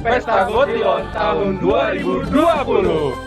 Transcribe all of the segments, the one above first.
Pesta Gotilon tahun 2020.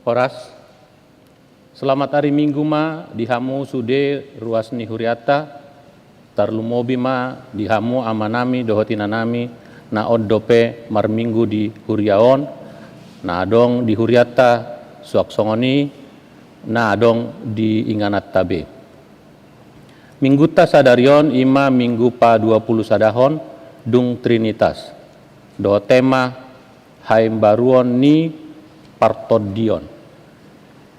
Horas, selamat hari Minggu ma dihamu sude ruas ni huriata, tarlumobi ma dihamu amanami dohotinanami na oddope mar minggu di huriaon, na adong di huriata suak songoni, na adong di inganat tabe. Mingguta sadarion ima minggu pa 20 sadahon dung Trinitas. Do tema haimbaruon ni partodion.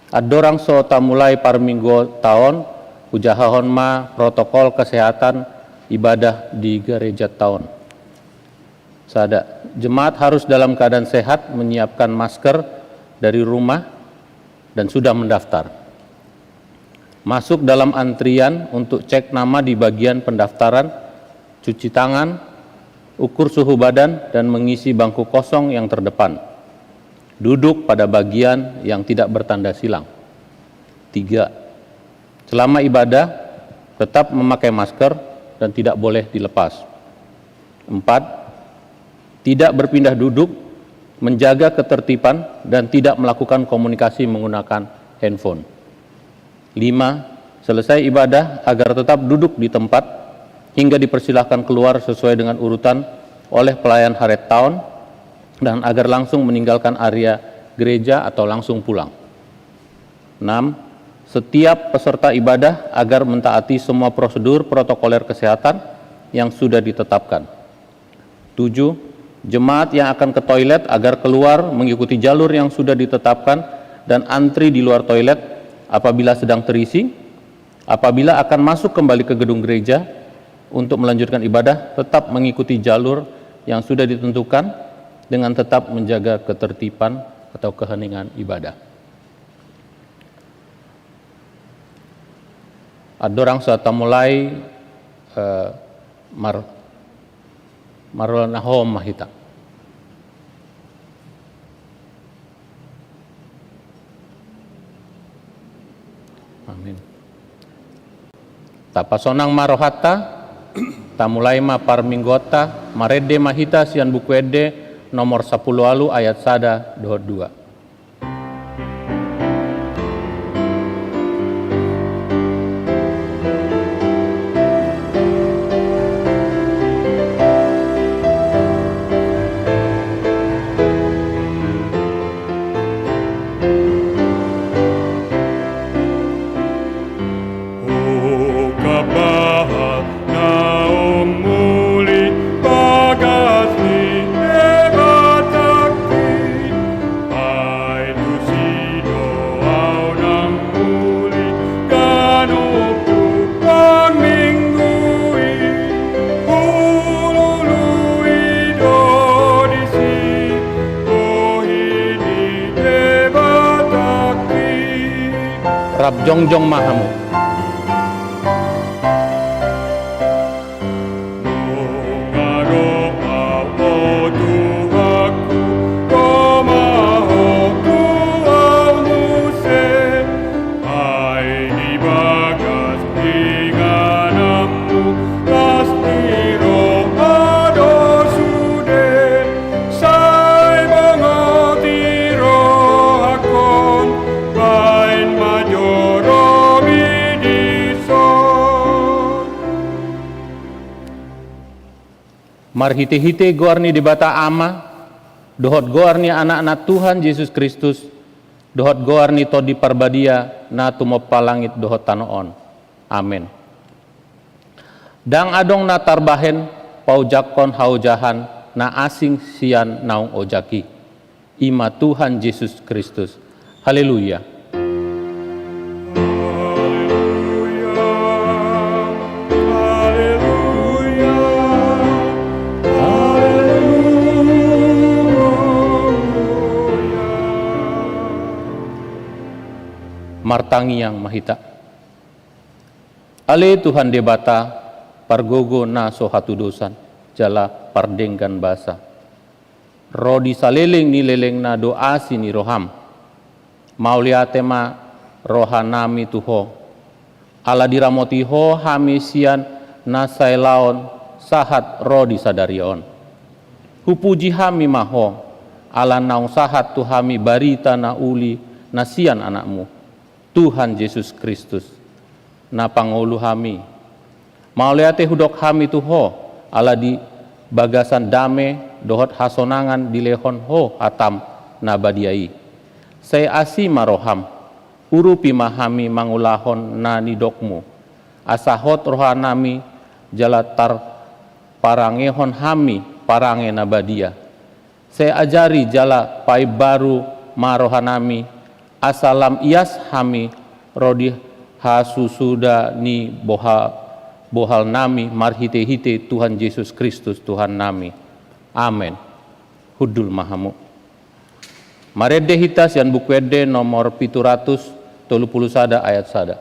Adorang so tamulai par minggu tahun ujahahon ma protokol kesehatan ibadah di gereja tahun. Sada jemaat harus dalam keadaan sehat menyiapkan masker dari rumah dan sudah mendaftar. Masuk dalam antrian untuk cek nama di bagian pendaftaran, cuci tangan, ukur suhu badan, dan mengisi bangku kosong yang terdepan. Duduk pada bagian yang tidak bertanda silang. 3. Selama ibadah, tetap memakai masker dan tidak boleh dilepas. 4. Tidak berpindah duduk, menjaga ketertiban dan tidak melakukan komunikasi menggunakan handphone. 5. Selesai ibadah agar tetap duduk di tempat hingga dipersilahkan keluar sesuai dengan urutan oleh pelayan haret tahun dan agar langsung meninggalkan area gereja atau langsung pulang. 6. Setiap peserta ibadah agar mentaati semua prosedur protokoler kesehatan yang sudah ditetapkan. 7. Jemaat yang akan ke toilet agar keluar mengikuti jalur yang sudah ditetapkan dan antri di luar toilet apabila sedang terisi. Apabila akan masuk kembali ke gedung gereja untuk melanjutkan ibadah, tetap mengikuti jalur yang sudah ditentukan dengan tetap menjaga ketertiban atau keheningan ibadah. Adorang saat mulai marolnahom mahita. Amin. Tapasonang marohata, tamulai ma parminggota, marede mahita sian bukuede nomor 10 alu ayat sada dohot 2. Rab jongjong mahamu. Marhite-hite goarni di bata ama, dohot goarni anak-anak Tuhan Yesus Kristus, dohot goarni to di parbadia na tumopa langit dohot tanoon. Amin. Dang adong na tarbahen paujakon haujahan na asing sian naung ojaki. Ima Tuhan Yesus Kristus. Haleluya. Martangi yang mahita. Ale Tuhan debata pargogo na sohatu dosan jala pardenggan basa. Rodi saleleng ni leleng na doa sini roham. Mauliatema rohanami tuho. Ala diramoti ho hamisian na sailaon sahat rodi sadarion. Hupuji hami maho. Ala naung sahat tuhami barita na uli nasian anakmu, Tuhan Yesus Kristus, na pangulu hami. Mauleate hudok hami tuho, ala di bagasan dame, dohot hasonangan di lehon ho hatam na badiai. Saya asi maroham, urupi mahami mangulahon na nidokmu, asahot rohanami jalatar parangehon hami parange na badia. Saya ajari jala pai baru marohanami, asalam ias hami rodi hasusuda ni bohal nami marhite-hite Tuhan Yesus Kristus Tuhan nami. Amen. Hudul mahamu. Marede hitas yang bukwede nomor 730 ayat sada.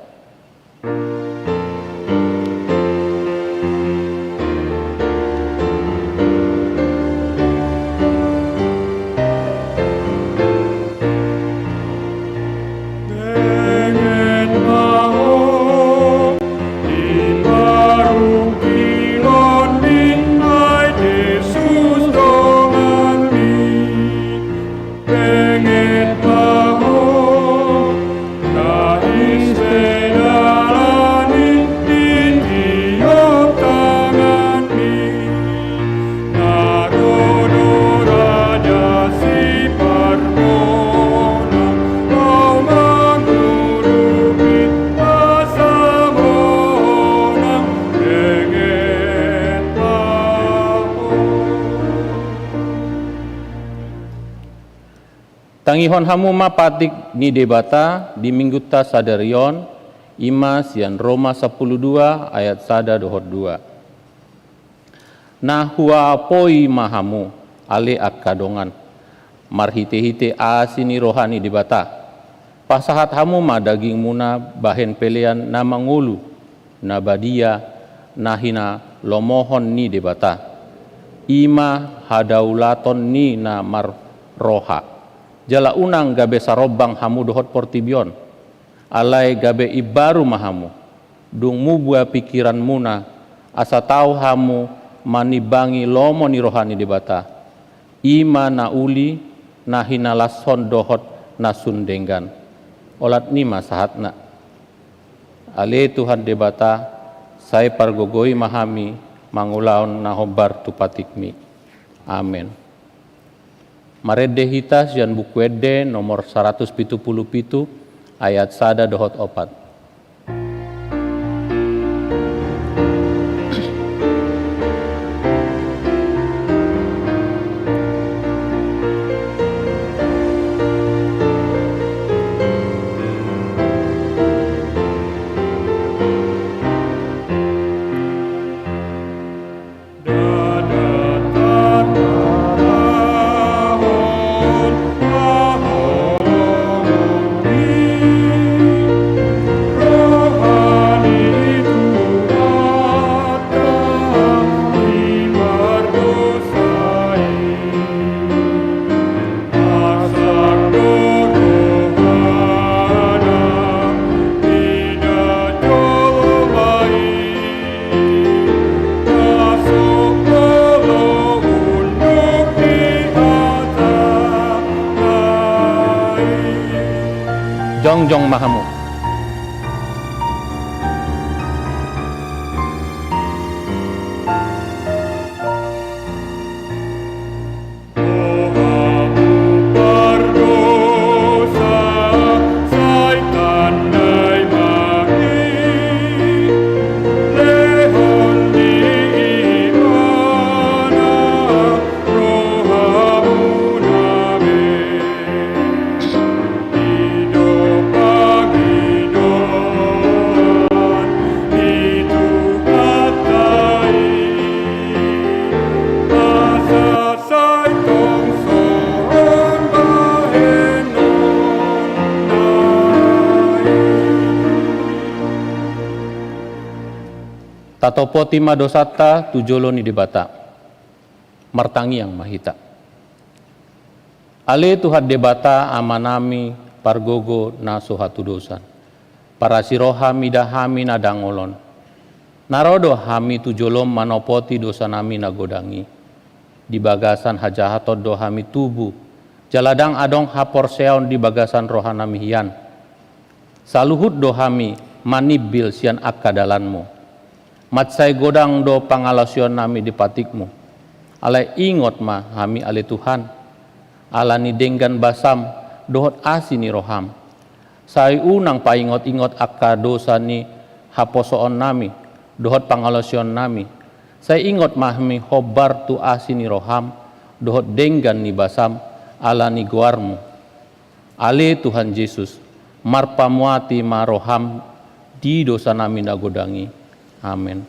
Tangihon hamu ma patik ni debata di minggu ta sadarion ima sian Roma 12 ayat sada dohot 2. Nah hua apoi mahamu ale akadongan marhite-hite asini rohani debata. Pasahat hamu ma daging muna bahen pelean na mangulu na badia nahina lomohon ni debata. Ima hadaulaton ni na marroha. Jala unang gabe sarobang hamu dohot portibion, alai gabe ibaru mahamu, dung mubua pikiran muna, asa tau hamu manibangi lomo ni rohani debata, ima na uli na hinalason dohot na sundenggan, olat nima sahatna. Ale Tuhan debata, saya pargogoi mahami, mangulaon na hobar tupatikmi. Amen. Marede hitas yang bukwede nomor 177 ayat sada dohot 4. Jongjong mahamu. Tatopo tima dosata tujolo ni debata. Martangi yang mahita. Ale Tuhan debata amanami pargogo na sohatu dosan. Para siroha midahami nadangolon. Narodo hami tujolom manopoti dosa nami nagodangi. Di bagasan hajahatot dohami tubuh Jaladang adong hapor seon di bagasan rohanami hian. Saluhut dohami manibil sian akadalanmu. Matsai godang do pangalasion nami di patikmu. Alai ingot ma hami ale Tuhan. Alani denggan basam dohot asini roham. Sai unang paingot-ingot akka dosa ni haposoon nami. Dohot pangalasion nami. Sai ingot mahmi hobar tu asini roham. Dohot denggan ni basam. Alani guarmu. Ale Tuhan Yesus. Marpamuati maroham di dosa nami nagodangi. Amin.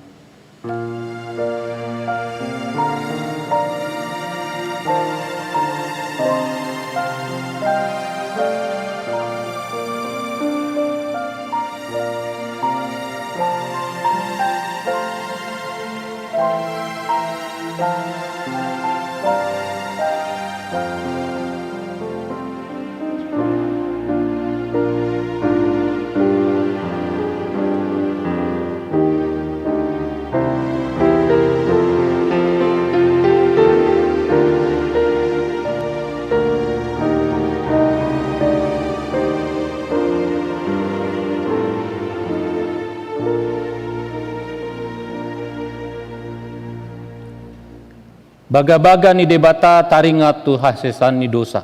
Baga-baga ni debata taringat tu hasesan ni dosa.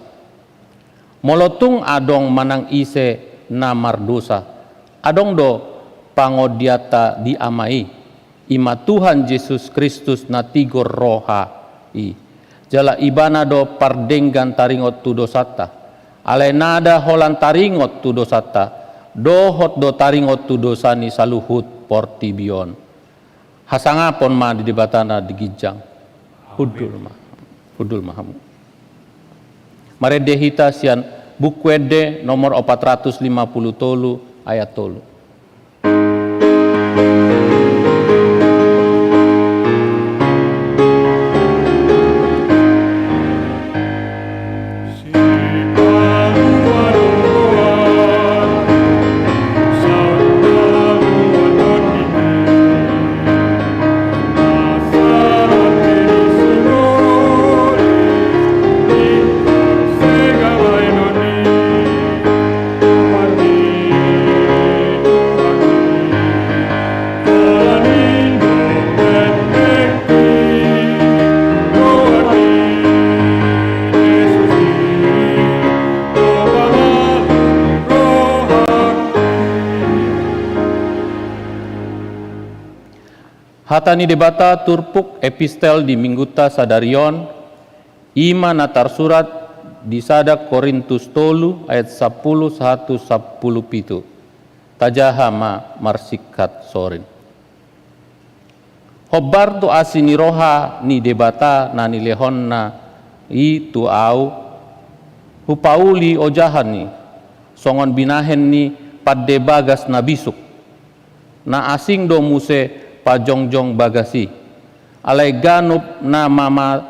Molotung adong manang ise na mardosa. Adong do pangodiata diamai. Ima Tuhan Yesus Kristus na tigor roha i. Jala ibana do pardenggan taringot tu dosata. Alai nada holan taringot tu dosata. Dohot do taringot tu dosa ni saluhut portibion. Hasangapon ma di debatana digijang. Hudul mahamu. Marede hita sian bukwede nomor 450 tolu ayat tolu. Hatani debata turpuk epistel di mingguta sadarion ima natar surat di sadak Korintus tolu ayat 10 1 10 pitu tajahama marsikat sorin. Hobar tu asini roha ni debata nani lehon na i tu au hupauli ojahan ni songon binahen ni padde bagas na bisuk na asing do muse pajongjong bagasi alai ganup na mama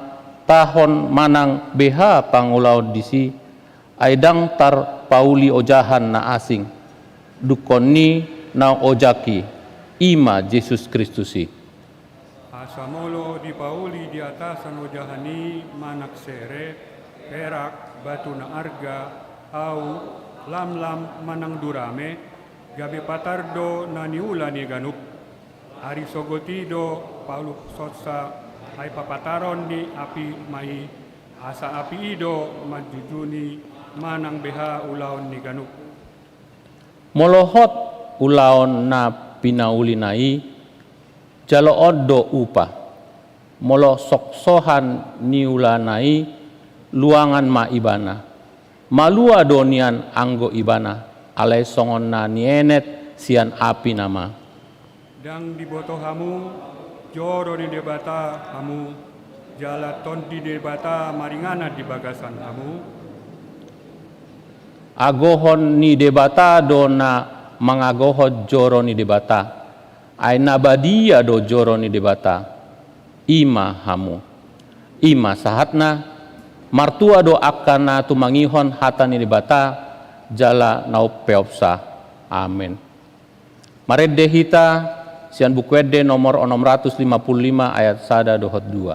tahon manang beha pangulau disi aidang tar pauli ojahan na asing dukoni na ojaki ima Yesus Kristusi asamolo di pauli di atasan ojahani manak sere perak batu na arga au lam manang durame gabe patardo na niula ni ganup hari sogotido paulu sotsa ay papataron ni api mai asa api ido majujuni manang beha ulaon ni ganuk. Molohot ulaon na pinauli nai jalood do upa molo soksohan ni ulanai luangan ma ibana malua donian anggo ibana alai songon na nienet sian api nama Dang di boto hamu, joro di debata hamu, jalaton di debata maringana di bagasan hamu. Agohon ni debata do na mangagohon joro ni debata. Ay nabadia do joro ni debata. Ima hamu. Ima sahatna, martua do akana tumangihon hata ni debata, jala nau peopsa. Amin. Marede hita, sian bukwede nomor 655 ayat 1 dohot 2.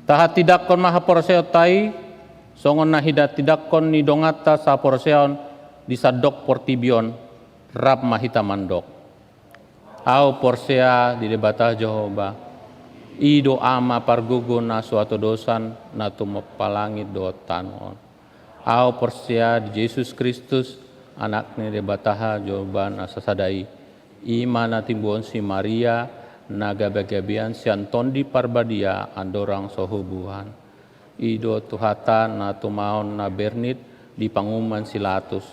Taha tidak kon maha porseo tai, songon na hida tidak kon ni dongata sa porseon di sadok portibion, rap mahita mandok. Au porsea di debata Jehovah, ido ama pargugo na suatu dosan na tumapalangit do tanon. Au porsea di Yesus Kristus, anak ni debataha Jehovah na sasadai, ima na timbuon si Maria, naga bagabian si Antondi parbadia andorang sohubuhan. Ido tuhata na tumaon na bernit di panguman silatus,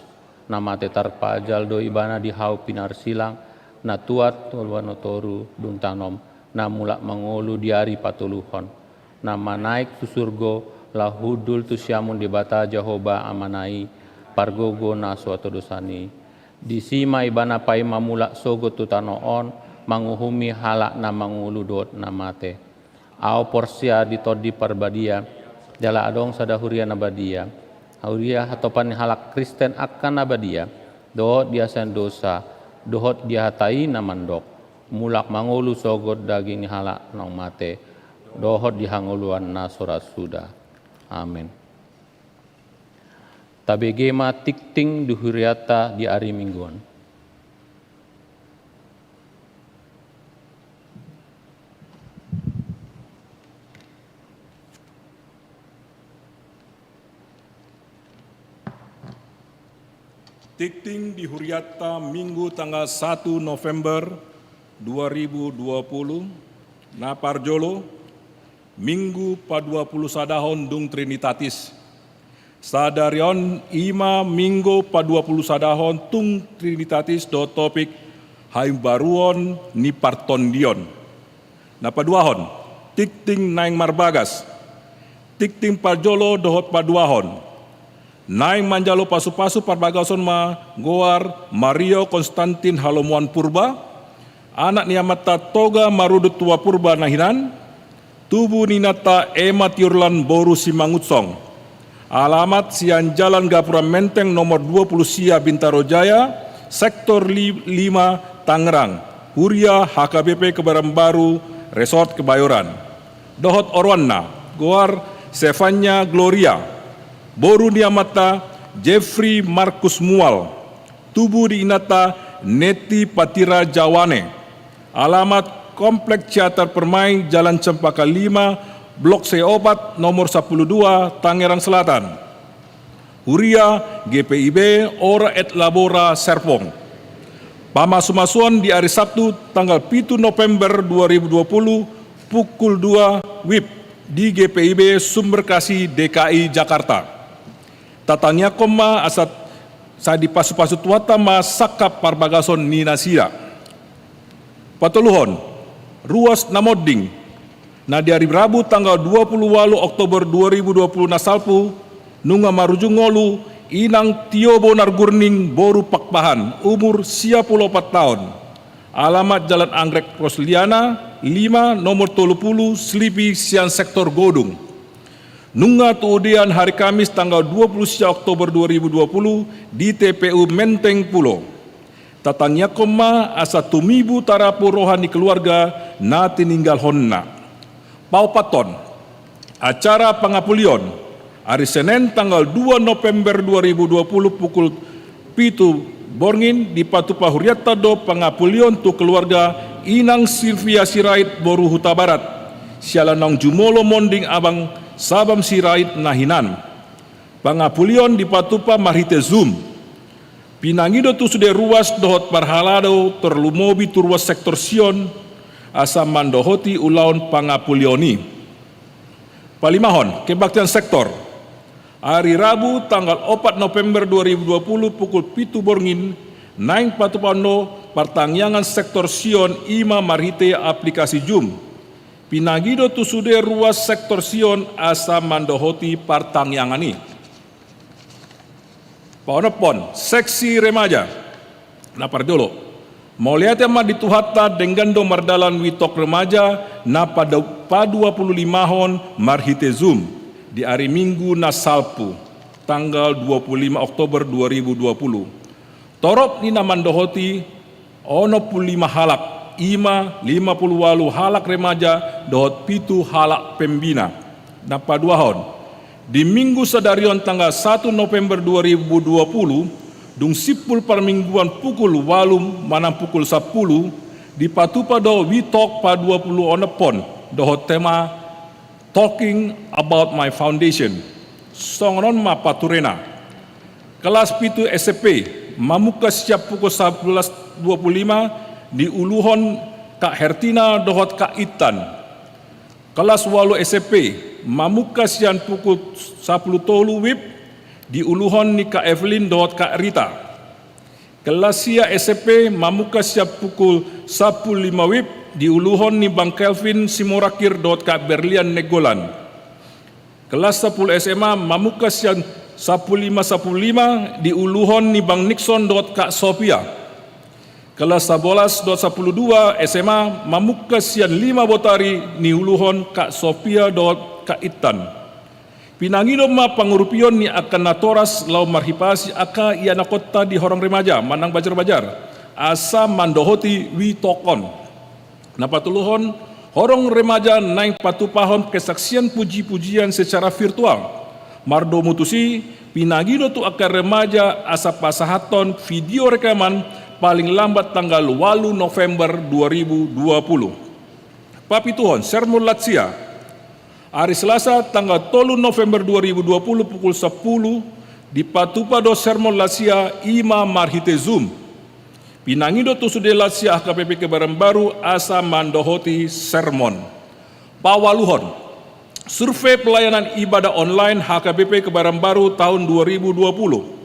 na mate tarpajal do ibana di hau pinar silang, na tuat tulwanotoru duntanom, na mulak mangolu diari patuluhon, na manaik susurgo lahudul tu syamun di bata Jehovah amanai, pargogo na suatu dosani. Di sima ibana pai mamulak sogo tu tanoon, manguhumi halak na mangulu dot na mate. Au porsia ditodi parbadia, jala adong sadahuria nabadia. Hauria hatopan halak Kristen akan nabadia, dohot dia sen dosa, dohot dia hatai na mandok. Mulak mangulu sogot daging halak nong mate, dohot dihanguluan na surat sudah. Amin. Tabegema tikting duhuriata di hari mingguan. Tikting di Huriata Minggu tanggal 1 November 2020, Naparjolo, Minggu pa-20 sadahon dung Trinitatis. Sadarion ima Minggu pa-20 sadahon tung Trinitatis do topik haimbaruon ni partondion. Napaduahon, tikting naing marbagas, tikting parjolo dohot paduahon. Naing manjalo pasu-pasu parbagason ma goar Mario Konstantin Halomuan Purba, anak niamata toga marudut tua Purba nahinan, tubuh ninata Ema Tiurlan Boru Simangutsong, alamat sian Jalan Gapura Menteng nomor 20 Sia Bintaro Jaya, Sektor 5 Tangerang, Huria HKBP Kebaran Baru, Resort Kebayoran. Dohot Orwanna, goar Stefania Gloria, Boru niamata Jeffrey Markus Mual, tubuh di inata Neti Patira Jawane, alamat Komplek Teater Permai Jalan Cempaka 5, Blok C Obat nomor 12 Tangerang Selatan. Huria GPIB Ora et Labora Serpong. Pamasumasuan di hari Sabtu tanggal 7 November 2020 pukul 2 WIB di GPIB Sumberkasi DKI Jakarta. Tatanya koma asat sadi pasu-pasu tuata ma sakap parbagason ninasia. Patuluhon, ruas namodding. Na di hari Rabu tanggal 28 Oktober 2020 nasalpu, nunga marujungolu inang Tiobo Nargurning Boru Pakpahan, umur 54 tahun. Alamat Jalan Anggrek Rosliana, 5 nomor 30 Slipi Sian Sektor Godung. Nunga tuudian hari Kamis tanggal 20 Oktober 2020 di TPU Menteng Pulo. Tatanya koma asa tumibu tarapu rohani keluarga na tininggal honna. Paupaton, acara pangapulion hari Senin tanggal 2 November 2020 pukul 7 Borngin di Patupa Huriata do pangapulion tu keluarga Inang Silvia Sirait Boru Huta Barat. Sialanong Jumolo Monding Abang Sabam Sirait Nahinan. Pangapulion di Patupa Marhite Zoom. Pinangido tu sude ruas dohot parhalado terlumobi tu ruas sektor Sion asa mandohoti ulaun pangapulioni. Palimahon kebaktian sektor. Hari Rabu tanggal 4 November 2020 pukul 7 Borngin naing Patupano partangyangan sektor Sion ima Marhite aplikasi Zoom. Pinagido tu sude ruas sektor Sion asa mandohoti partangyangani. Paonopon, seksi remaja, Naparjolo. Mauliate ma dituhata dengan do mardalan witok remaja na pada 25 hon Marhite Zoom di hari Minggu nasalpu tanggal 25 Oktober 2020. Torop ni namandohoti ono 5 halak. Ima 58 halak remaja dohot 7 halak pembina. napaduahon. Di minggu sadarion tanggal 1 November 2020, dung sipul permingguan pukul 8 manang pukul 10, di patupado we talk pa 20 onepon, doho tema Talking About My Foundation. Songron ma paturena. Kelas pitu SMP, mamuka siap pukul 11.25 di Uluhon Kak Hertina dohot Kak Itan. Kelas walu SMP, mamuka sian pukul 10.30 WIB di Uluhon ni Kak Evelyn dohot Kak Rita. Kelas sia SMP, mamuka siap pukul 10.05 WIB di Uluhon ni Bang Kelvin Simorakir dohot Kak Berlian Negolan. Kelas 10 SMA, mamuka sian 15.15 di Uluhon ni Bang Nixon dohot Kak Sophia. Kelas 11.12 SMA, mamuka sian 5 botari ni Uluhon Kak Sophia dohot Kak Itan. Pinangino ma pangurupion ni akan natoras lau marhipasi aka iana kota di horong remaja manang bajar-bajar asa mandohoti wi tokon. Napatuluhon horong remaja naing patupahon kesaksian puji-pujian secara virtual. Mardo mutusi pinagino tu akan remaja asa pasahaton video rekaman paling lambat tanggal 8 November 2020. Papituhon sermon latsia hari Selasa tanggal 3 November 2020 pukul 10 di patupado sermon latsia ima marhite Zoom. Pinangido tu sude latsia HKBP Kebaran Baru asa mandohoti sermon. Pawaluhon survei pelayanan ibadah online HKBP Kebaran Baru tahun 2020.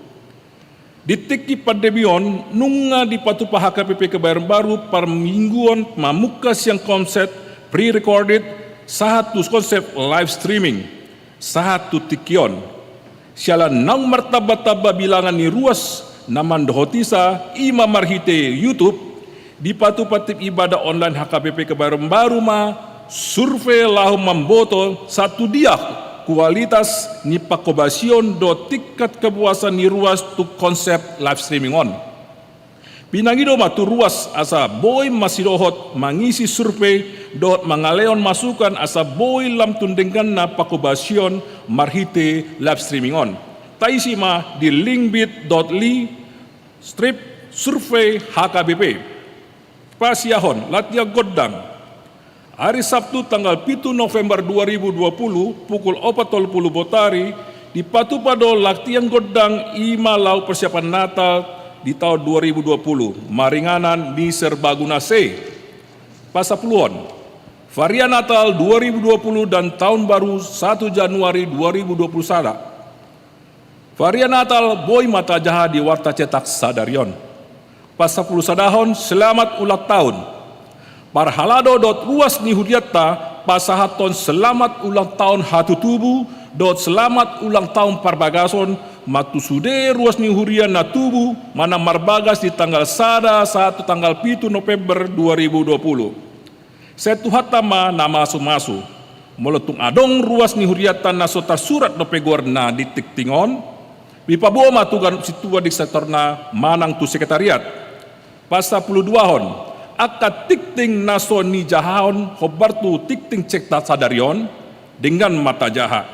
Ditiki pandebion nunga di patupa HKBP Kebaran Baru permingguan mamukas yang konsep pre-recorded satu konsep live streaming satu tikion. Sialan nang martaba-taba bilangan ni ruas naman dohotisa ima marhite YouTube di patupatip ibadah online HKBP Kebaran Baru ma survei lahu memboto satu dia kualitas ni pakobasion do tingkat kepuasan ni ruas tu konsep live streaming on. Pinangido ma tu ruas asa boy masih dohot mangisi survei dohot mangaleon masukan asa boy lam tundengan na pakobasion marhite live streaming on. Taisi ma di linkbit.ly survei HKBP. Pasiahon Latia Godang hari Sabtu tanggal 7 November 2020 pukul 4.30 botari di Patupado Laktian Godang ima lau persiapan Natal di tahun 2020 maringanan di Serbaguna C. Pasapuluan varian Natal 2020 dan tahun baru 1 Januari 2021. Varian Natal boy mata jaha di warta cetak sadarion. Pasapuluh sadahon selamat ulang tahun. Parhalado dot ruas ni hudiata pasahaton selamat ulang tahun hatu tubuh dot selamat ulang tahun parbagason matu sude ruas ni hurian na tubuh mana marbagas di tanggal 1 tanggal 7 November 2020. Setu hatama nama masu meletung adong ruas ni huriata na sota surat dopegor na di tiktingon bipabuo matugan situa di sektorna manang tu sekretariat. Pasapuluh duahon akat tikting naso ni jahon hobartu tikting cekta sadarion dengan mata jaha.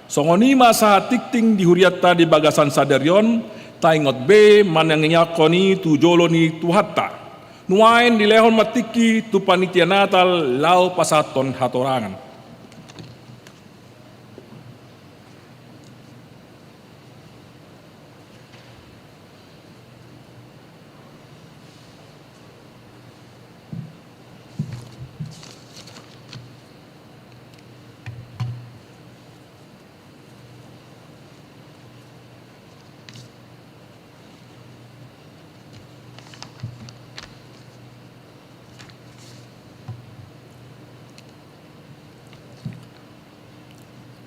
Songoni masa tikting di huriata di bagasan sadarion taingot be manangnya koni tu jolo ni tu hatta. Nuain di lehon matiki tu panitia Natal lau pasaton hatorangan.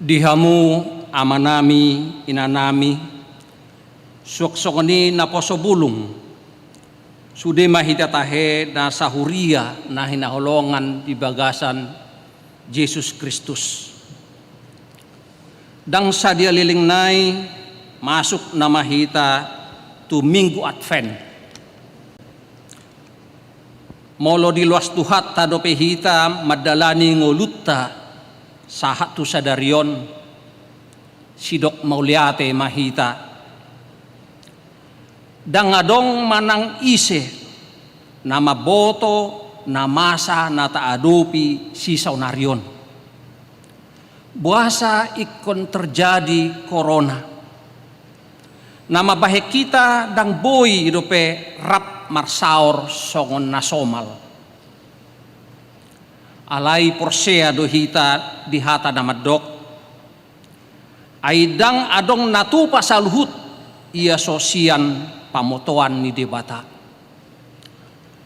Dihamu amanami inanami suksokoni na posobulung sude mahitatahe na sahuria na hinaholongan di bagasan Jesus Kristus. Dang sa dia lilingnay masuk na mahita tu Minggu Advent. Molo di luas tuhat tado pehita madalani ngolutta sahat tu sadarion sidok mauliate mahita dangadong manang ise nama boto na masa na taadupi sisaw narion buasa ikon terjadi corona nama bahek kita dang boy dope rap marsaor songon nasomal alai porsea dohita dihata namadok aidang adong natupa saluhut ia sosian pamotoan ni debata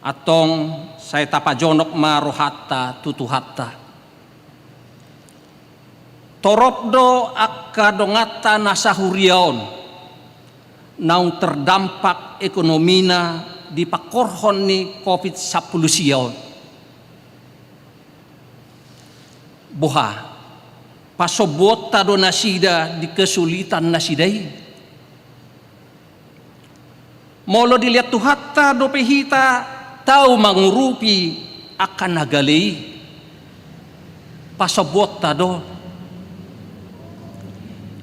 atong saya tapajonok marohatta tutuhatta toropdo akadongata nasahuriaon naung terdampak ekonomina di pakorhon ni COVID-19 siyaon. Boha, pasobot tado nasida di kesulitan nasidai. Molo dilihat tuhatta do pehita tau mangurupi akan nagalei. Pasobot tado.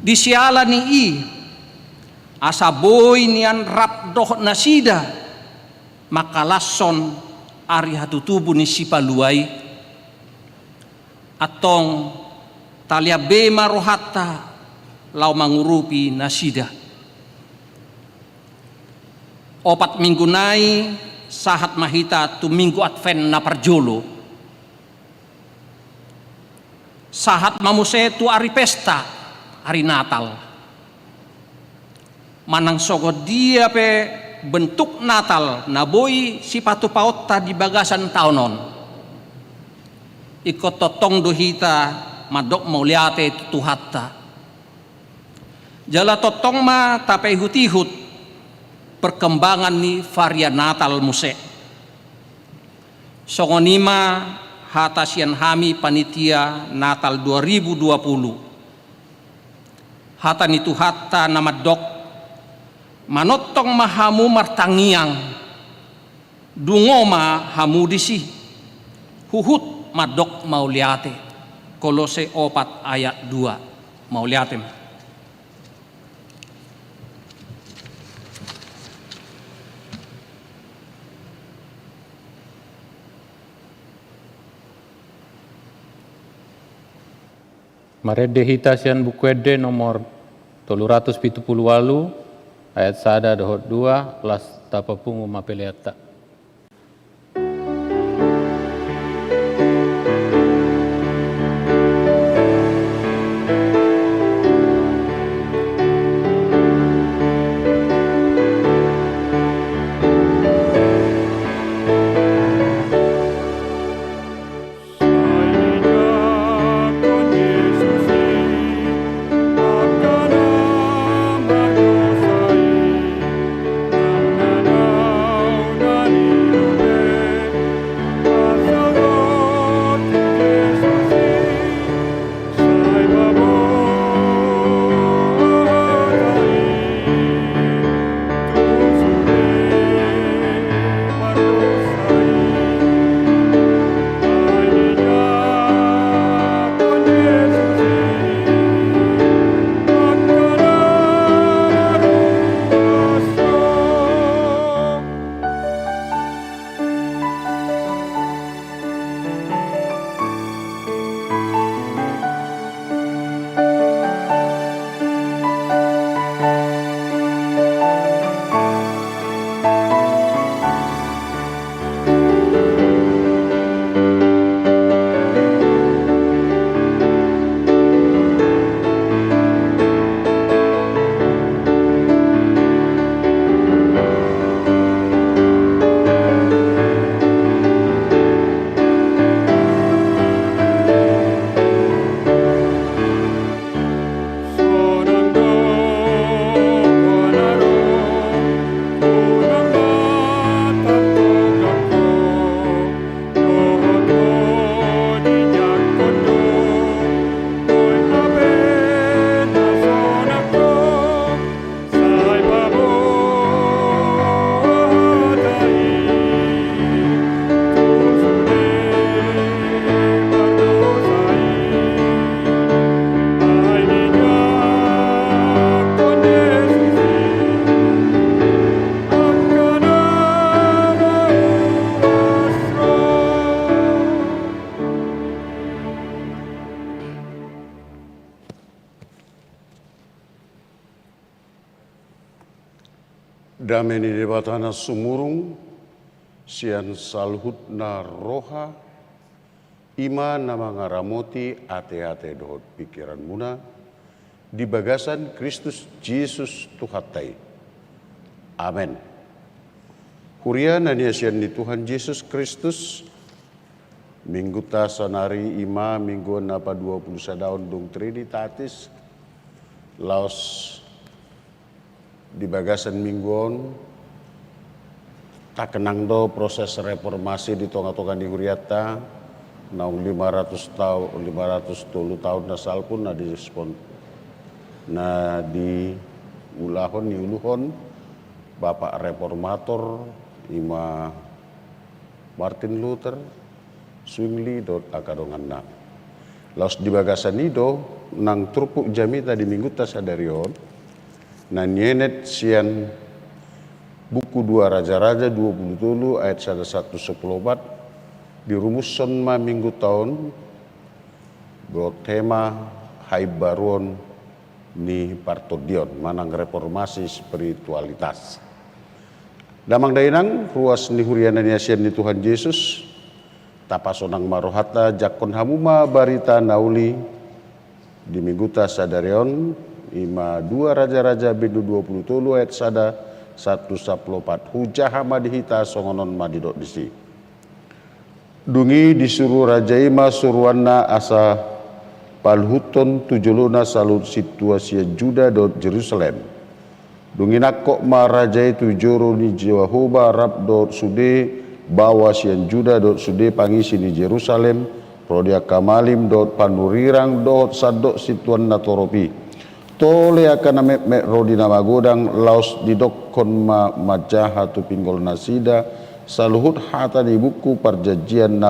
Di siala ni asaboy nian rap doh nasida makalason ari hatutubu ni sipaluai atong talia bema rohata lau mangurupi nasida 4 minggu nai sahat mahita tu minggu advent na parjolo sahat mamuse tu ari pesta hari Natal manang sogo dia pe bentuk Natal naboi si patu paotta di bagasan taonon ikut totong dohita madok mauliate tuhatta jala totong ma tape hutihut perkembangan ni varian Natal muse songonima hatasian hami panitia Natal 2020 hata ni tuhatta namadok manotong mahamu martangiang dungoma hamu disi huhut madok mauliate Kolose 4 ayat 2 mauliate Marede hitasian bukuede nomor 378 ayat sada dohot 2 kelas tapapungu mapeleata. Nah Dameni debatana sumurung, sian salhutna roha, ima nama ngaramoti ate-ate dohot pikiran muna, di bagasan Kristus Yesus Tuhatai. Amin. Huria nania sian ni Tuhan Yesus Kristus, minggu tasanari ima minggu napa 20 sadaun dung Trinitatis, laos di bagasan mingguon tak kenang do proses reformasi di tonga-tonga di Huriata naung 500 tahun nasal pun na direspon na di ulahon ni uluhon Bapak Reformator ima Martin Luther Zwingli dot akadongan na laos di bagasan ido nang turpuk jamita di minggu tasadarion na nyenet sian buku 2 Raja-Raja 27 ayat 114 dirumuson ma minggu tahun do tema haibaron ni partodion manang reformasi spiritualitas. Damang dainang ruas ni huriana ni asian ni Tuhan Yesus tapasonang marohata jakon hamuma barita nauli di minggu tasadarion ima 2 Raja-Raja bindu 20 ayat 114 hujah madihita songonon madidok disi. Dungi disuruh Raja ima suruanna asa palhuton tujuluna salut situasi Juda dot Jerusalem. Dungi nakok ma Raja itu joro ni Jehoba rab dot sude bawa sian Juda dot sude pangisi ni Jerusalem prodia kamalim dot panurirang dot sadok situan natoropi. Tole akan mek rodi nama godang laos didokon majaha tu pinggol nasida saluhut hata di buku perjanjian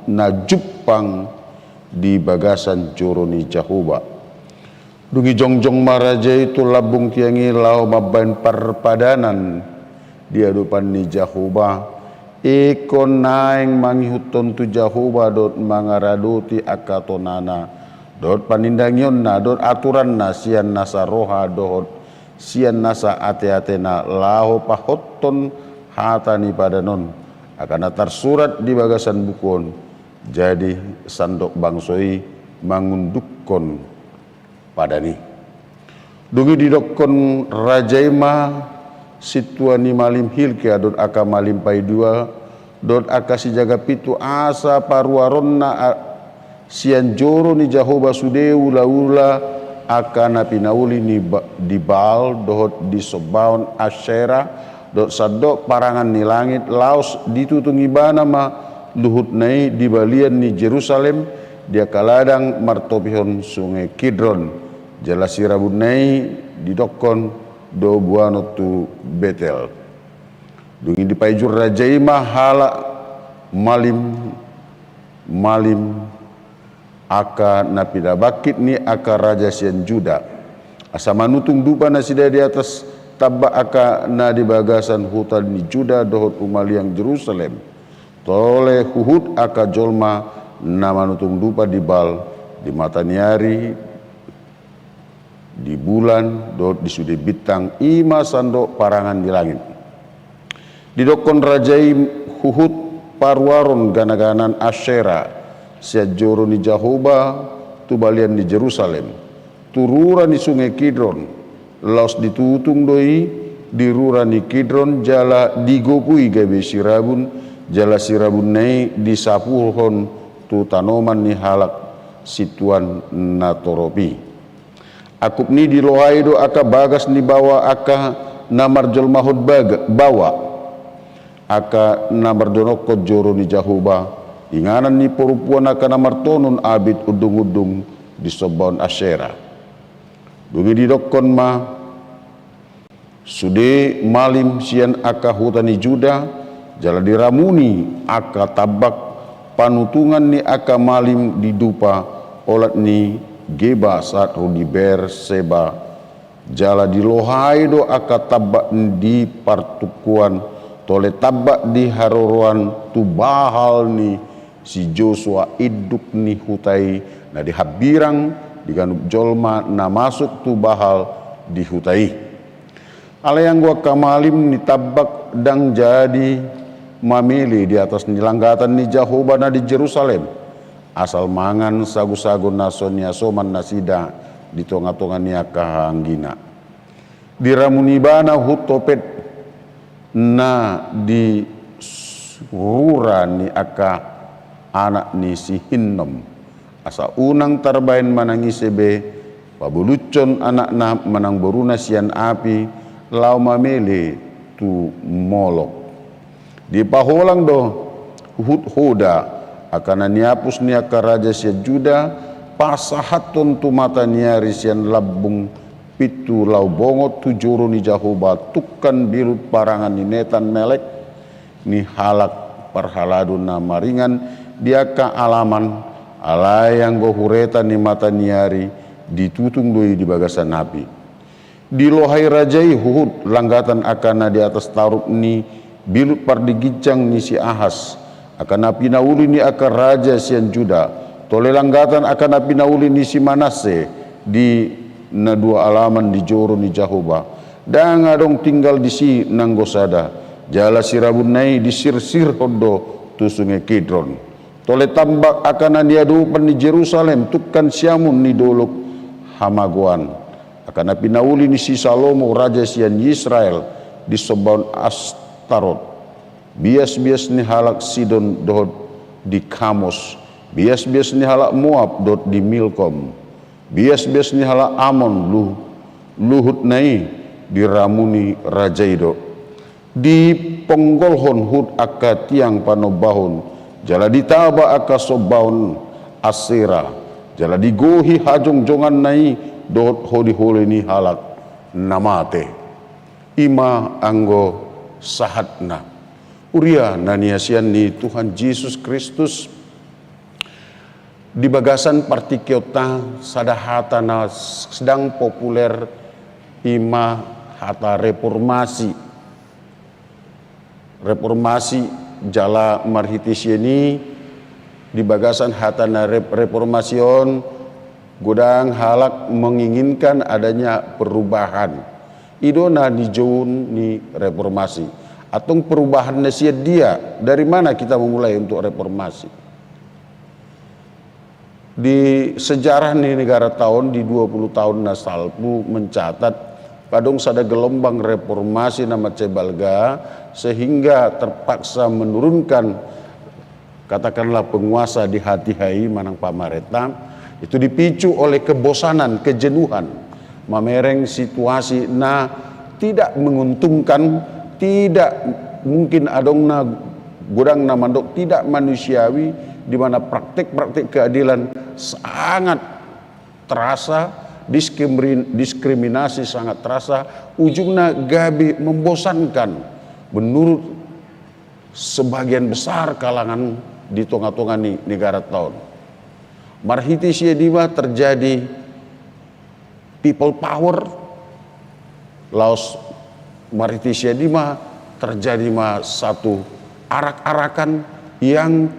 na Jepang di bagasan joroni Jahoba. Dungi jongjong maraja itu labung tiangi lau mabain perpadanan di hadapan ni Jahoba. Ikon naeng mangihuton tu Jahoba dot mangaradoti akatonana. Dot panindangyon na, dot aturan na sian nasa roha dot sian nasa ate-ate na laho pahoton hatani padanon akan tersurat di bagasan bukon jadi sandok bangsoi mangundukon padani. Dungi didokon rajaima situani malim hilke dot aka malim pai 2 dot aka si jaga pitu asa paruaronna sian joro ni Jahoba sude ula-ula akan pinauli ni di Baal dohot di sobaon Asyera dot sadok parangan ni langit laos ditutungi bana ma luhut nai di balian ni Jerusalem dia kaladang martopihon sungai Kidron jalasi rabun nai didokon do buano tu Betel. Dungi di paijur rajaima hala malim aka napida bakit ni aka raja sian Juda asa manutung dupa nasida di atas tabak aka na di bagasan hutan ni Juda dohot umaliang Jerusalem tole huhut aka jolma na manutung dupa di Bal di mataniari di bulan dohot di sude bintang ima sandok parangan di langit didokon rajai huhut parwaron ganaganan Asyera siat joro ni Jahoba tu balian di Jerusalem turura ni sungai Kidron laos ditutung doi dirura ni Kidron jala digopui gabe sirabun jala sirabun nei disapuhon tu tanoman ni halak situan natoropi akup ni dilohai do aka bagas ni bawa aka namar jolmahod bawa aka namar donokot joro ni Jahoba inganan ni perempuan akan martonon abid udung-udung di sobaon Asyera. Dungi didokon ma sude malim sian aka hutani Juda jala diramuni aka tabak panutungan ni aka malim didupa olat ni Geba saat di Berseba jala dilohai do aka tabak di partukuan tole tabak di haroruan tu bahal ni si Joshua iduk ni hutai na dihabirang diganup jolma na masuk tu bahal di hutai ala yang gua kamalim ni tabak dang jadi mamili di atas nilanggatan ni Jehovah na di Jerusalem asal mangan sagu-sagu nasonia soman nasida di tonga-tonga nia kahanggina diramunibana hutopet na di surura ni aka anak ni si Hinnom asa unang tarbain manangisebe pabulucon anak na manang boruna sian api lau mamele tu molok di paholang do Huda akan niapus nia ka raja sia Juda pasahaton tu mata niari sian labung pitu lau bongot tujuru ni Jehovah tukan bilut parangan ni netan melek ni halak parhaladun na maringan dia ka alaman alai yang go hureta ni mata niari ditutung doi di bagasan api di lohai rajai Hud langgatan akana di atas taruk ni bilut pardigijang ni si Ahas akan api nauli ni akan raja sian Juda tole langgatan akan api nauli ni si Manase di na dua alaman di joro ni Jehovah dan adong tinggal di si nanggosada jala sirabun nai di sir-sir hodo tu sungai Kidron tole tambak akan aniadu pan di Jerusalem tukan siamun ni dolok hamaguan akan api nauli ni si Salomo raja sian Israel di sobaun Astarot bias-bias ni halak Sidon dohot di Kamos bias-bias ni halak Moab dot di Milkom bias-bias ni halak Amon luhut nai diramuni rajaido di ponggolhon Hud aka tiang panobahon jala ditaba aka sobaun Asera jala digohi hajong jongan nai dot hodi hole ni halak namate ima anggo sahatna uria naniasian ni Tuhan Yesus Kristus di bagasan partikiota sadahata na sedang populer ima hata reformasi jala marhitisieni di bagasan hata na reformasion godang halak menginginkan adanya perubahan idona di jauh ni reformasi atau perubahan nasihat dia dari mana kita memulai untuk reformasi di sejarah ni negara tahun di 20 tahun nasalpu mencatat padong sada gelombang reformasi nama Cebalga sehingga terpaksa menurunkan katakanlah penguasa di hati hai manang pamareta itu dipicu oleh kebosanan kejenuhan mamereng situasi na tidak menguntungkan tidak mungkin adong na godang na mandok tidak manusiawi di mana praktik-praktik keadilan sangat terasa diskriminasi sangat terasa ujungnya gabi membosankan menurut sebagian besar kalangan di tonga-tonga negara tahun marhiti siediwa terjadi people power laos marhiti siedima terjadi satu arak-arakan yang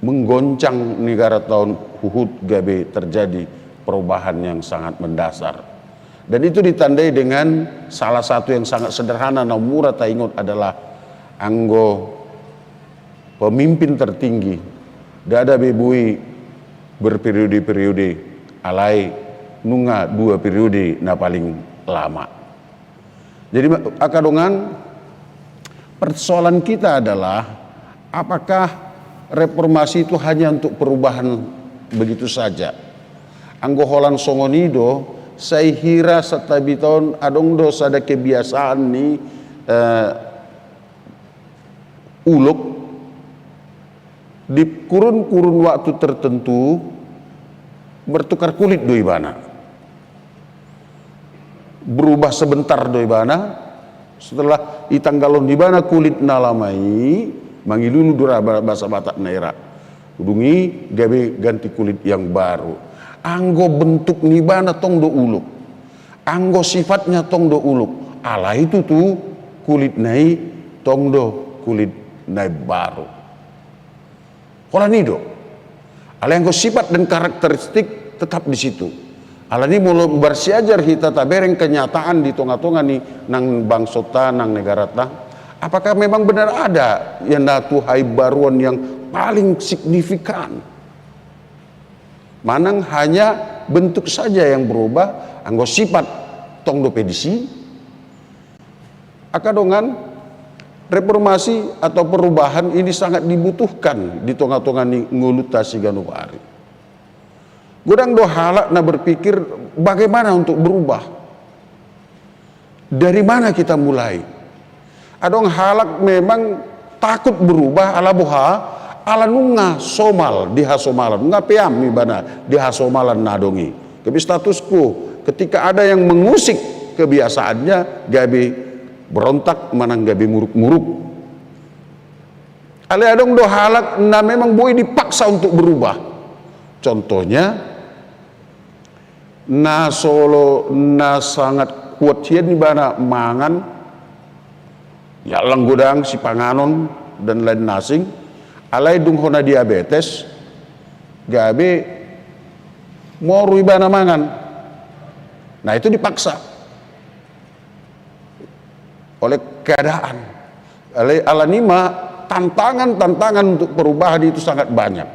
menggoncang negara tahun Uhud gabe terjadi perubahan yang sangat mendasar dan itu ditandai dengan salah satu yang sangat sederhana na murah taingot adalah anggo pemimpin tertinggi dada bebui berperiode-periode alai nunga 2 periode na paling lama jadi akadongan persoalan kita adalah apakah reformasi itu hanya untuk perubahan begitu saja. Anggo holan songonido saya hira satabiton adong do sada kebiasaan ni uluk di kurun-kurun waktu tertentu bertukar kulit doi bana. Berubah sebentar doi bana setelah itanggalon di bana kulit nalamai mangilunu dura bahasa Batak naira udungi gabe ganti kulit yang baru anggo bentuk nibana tong do uluk anggo sifatnya tong do uluk ala itu tuh kulit nai tong do kulit nai baru hola nido ala anggo sifat dan karakteristik tetap di situ Alani mulu bersiajar hita tabereng kenyataan di tonga-tonga ni nang bangsota nang negara ta. Apakah memang benar ada yang Tuhan baruan yang paling signifikan? Manang hanya bentuk saja yang berubah, anggo sifat tong do pedisi. Akadongan reformasi atau perubahan ini sangat dibutuhkan di tonga-tonga ni nguluta Siganupari. Gudang do halak na berpikir bagaimana untuk berubah. Dari mana kita mulai? Adong halak memang takut berubah ala boha, ala nunga somal di hasomalan, nunga peam ibana di hasomalan nadongi. Kebi statusku ketika ada yang mengusik kebiasaannya, gabi berontak manang gabi muruk-muruk. Ale adong do halak na memang boleh dipaksa untuk berubah. Contohnya na solo na sangat kuat hian bana mangan ya langgudang si panganon dan lain nasing alai dung hona diabetes gabe moru ibana mangan. Nah itu dipaksa oleh keadaan. Alanima tantangan untuk perubahan itu sangat banyak.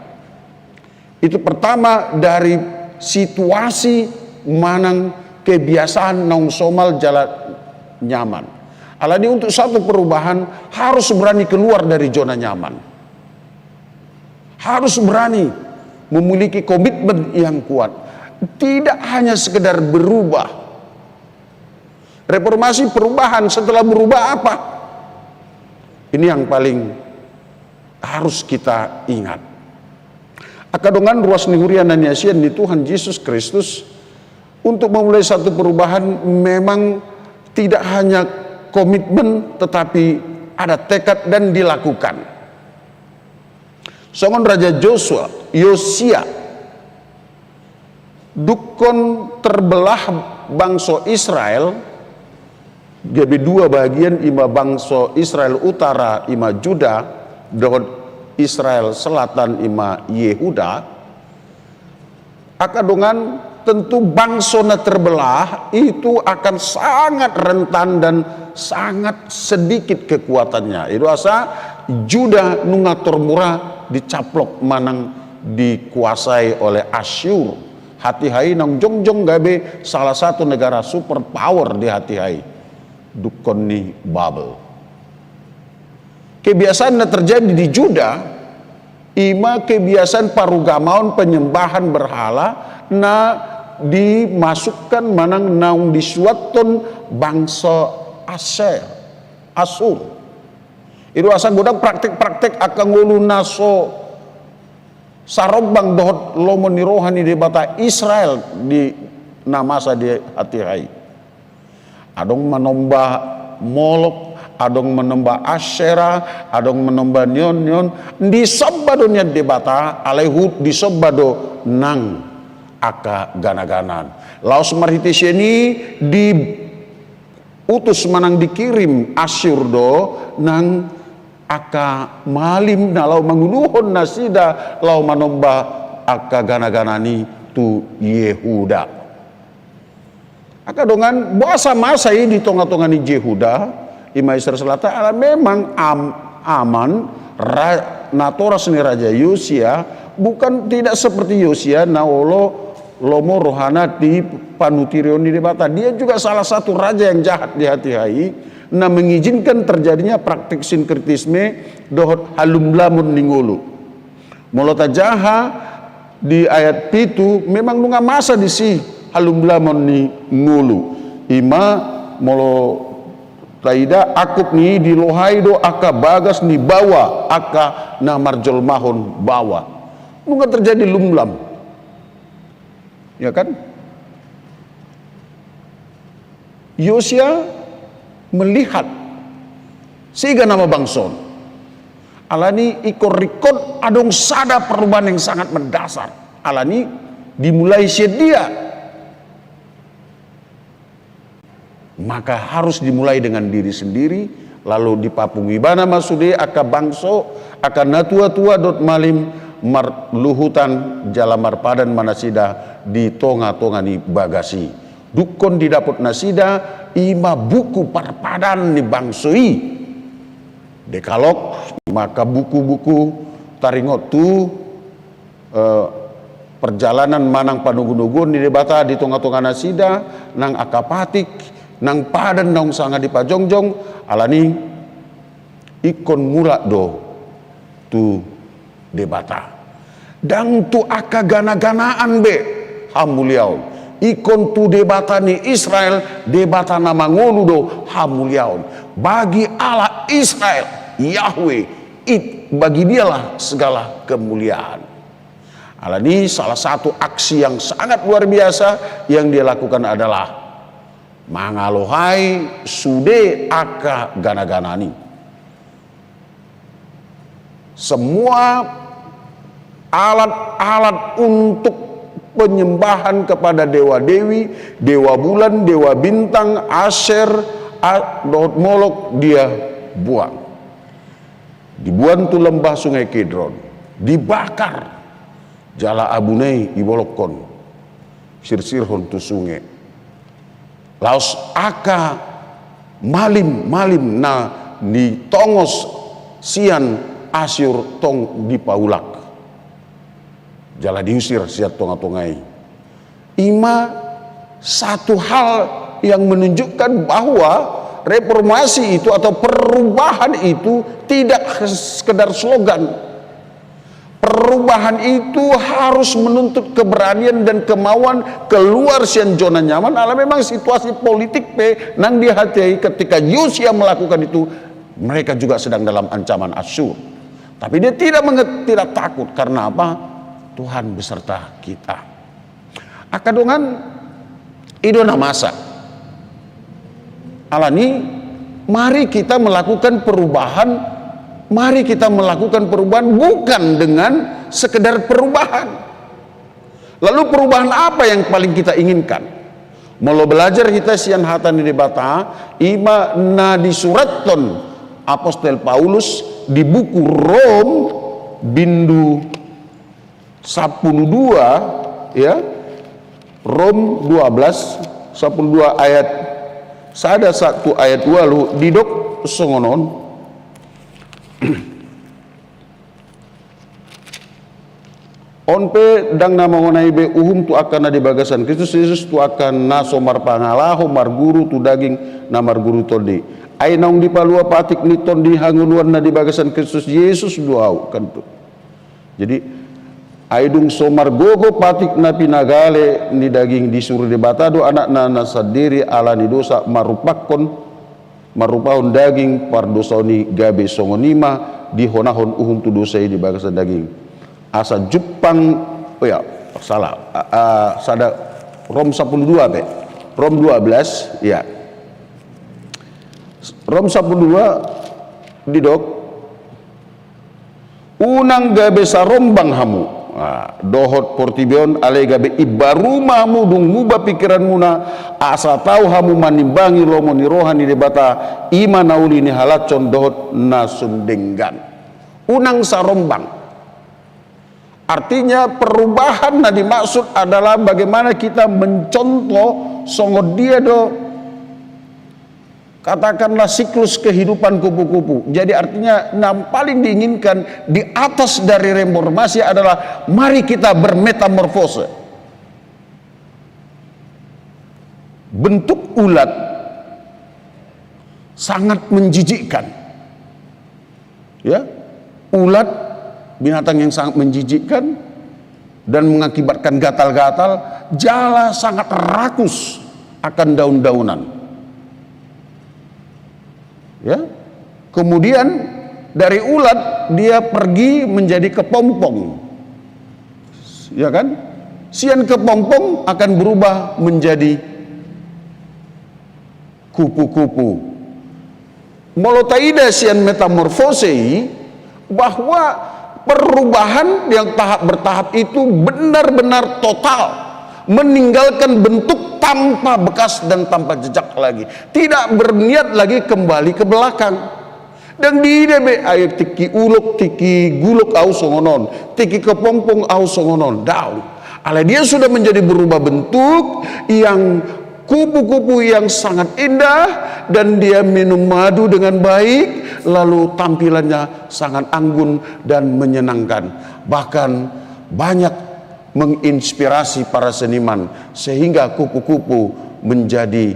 Itu pertama dari situasi manang kebiasaan nong somal jalan nyaman. Alani untuk satu perubahan harus berani keluar dari zona nyaman. Harus berani memiliki komitmen yang kuat. Tidak hanya sekedar berubah. Reformasi perubahan setelah berubah apa? Ini yang paling harus kita ingat. Akadongan ruas nihurian dan yasian di Tuhan Yesus Kristus untuk memulai satu perubahan memang tidak hanya komitmen tetapi ada tekad dan dilakukan. Songon Raja Yosia dukon terbelah bangsa Israel jadi dua bagian, ima bangsa Israel utara ima Juda dan Israel selatan ima Yehuda. Akadongan tentu bangsa na terbelah itu akan sangat rentan dan sangat sedikit kekuatannya. Itu asa Juda nungator murah dicaplok manang dikuasai oleh Asyur. Hati-hai nang jongjong gabe salah satu negara superpower di hati-hai. Dukon ni Babel. Kebiasaan na terjadi di Juda ima kebiasaan parugamaon penyembahan berhala na dimasukkan manang naung disuaton bangsa Asur. Itu asal gudang praktik-praktik akan ngulu naso sarobang dohot lomon ni rohani di bata Israel di namasa di hati-hai. Adong menomba Molok, adong menomba Asyera, adong menomba nyon-nyon di sabbadonya di bata alehud di sabbado nang aka gana-ganan. Laos marhitis ini diutus manang dikirim Asyur do nang aka malim na lau manguluhon nasida lau manomba aka gana-ganani tu Yehuda. Aka dongan bahasa masai di tonga-tonga ni Yehuda ima Israel selatan ala memang aman natoras ni Raja Yosia bukan tidak seperti Yosia naolo lomo rohana di panutirion di debata. Dia juga salah satu raja yang jahat di hati-hai na mengizinkan terjadinya praktik sinkretisme dohot halum lamun ningulu. Molota jaha di ayat itu memang nunga masa di si halum lamun ni ngulu. Ima molo taida akut ni di lohaido aka bagas ni bawa aka na marjol mahon bawa. Nunga terjadi lumlam. Ya kan? Yosia melihat sehingga nama bangson alani ikor rikon adong sada perubahan yang sangat mendasar alani dimulai sedia maka harus dimulai dengan diri sendiri lalu dipapungi bana masude aka bangso aka natua-tua dot malim marluhutan jala marpadan manasida di tonga-tonga ni bagasi. Dukon di dapot nasida ima buku parpadan ni bangsoi. Dekalog maka buku-buku taringot tu perjalanan manang panugun-nugun di debata di tonga-tonga nasida nang akapatik nang padan nang sanga di pajongjong alani ikon mula do tu debata dang tu aka gana-ganaan be hamuliaon ikon tu debata ni Israel debata nama ngolu do hamuliaon bagi Allah Israel Yahweh bagi dialah segala kemuliaan. Alani salah satu aksi yang sangat luar biasa yang dia lakukan adalah mangalohai sude aka gana-ganani. Semua alat-alat untuk penyembahan kepada dewa-dewi, dewa bulan, dewa bintang, Asher, Dohot Molok dia buang. Dibuang tu lembah sungai Kidron, dibakar. Jala abunei ibolokon sir-sirhon tu sungai laos aka malim na ni tongos sian Asyur tong di paulak jala diusir siat tonga-tongai. Ima satu hal yang menunjukkan bahwa reformasi itu atau perubahan itu tidak sekedar slogan. Perubahan itu harus menuntut keberanian dan kemauan keluar sian zona nyaman. Ala memang situasi politik nang dihati ketika Yosia melakukan itu, mereka juga sedang dalam ancaman Asyur. Tapi dia tidak takut karena apa? Tuhan beserta kita. Akadongan idona masa. Alani mari kita melakukan perubahan. Mari kita melakukan perubahan bukan dengan sekedar perubahan. Lalu perubahan apa yang paling kita inginkan? Molo belajar kita sian hatan di debata ima na disuraton Apostol Paulus di buku Rom bindu 12 ya. Rom 12 12 ayat sada satu ayat 2 lu didok songonon. Onpe dang na mengenai be uhum tu akan na di bagasan Kristus Yesus tu akan na somar pangalaho marguru tu daging na marguru tondi ai naung di palua patik ni tondi hanguluan na di bagasan Kristus Yesus duau kan tu. Jadi ai dung somar gogo patik na pinagale ni daging disuruh debatado anak na nasadiri ala ni dosa marupahon daging pardosoni gabe songonima di honahon uhum tu dosai di bagasan daging asa Jepang salah sada Rom 12 be Rom 12 ya Rom 12 didok unang gabe sarombang hamu dohot portibion ale gabe ibaruma hamu dung muba pikiran muna asa tahu hamu manimbangi lomo ni rohani debata ima nauli ni halacon dohot nasundenggan unang sarombang. Artinya perubahan yang dimaksud adalah bagaimana kita mencontoh songo dia do katakanlah siklus kehidupan kupu-kupu. Jadi artinya yang paling diinginkan di atas dari reformasi adalah mari kita bermetamorfose. Bentuk ulat sangat menjijikkan. Ya, ulat binatang yang sangat menjijikkan dan mengakibatkan gatal-gatal, jala sangat rakus akan daun-daunan. Ya. Kemudian dari ulat dia pergi menjadi kepompong. Ya kan? Sian kepompong akan berubah menjadi kupu-kupu. Molotaida sian metamorfose bahwa perubahan yang tahap bertahap itu benar-benar total, meninggalkan bentuk tanpa bekas dan tanpa jejak lagi, tidak berniat lagi kembali ke belakang. Dan di debe ayat tiki ulok tiki gulok au songonon, tiki kepompong au songonon daun. Ale dia sudah menjadi berubah bentuk yang kupu-kupu yang sangat indah, dan dia minum madu dengan baik, lalu tampilannya sangat anggun dan menyenangkan. Bahkan banyak menginspirasi para seniman, sehingga kupu-kupu menjadi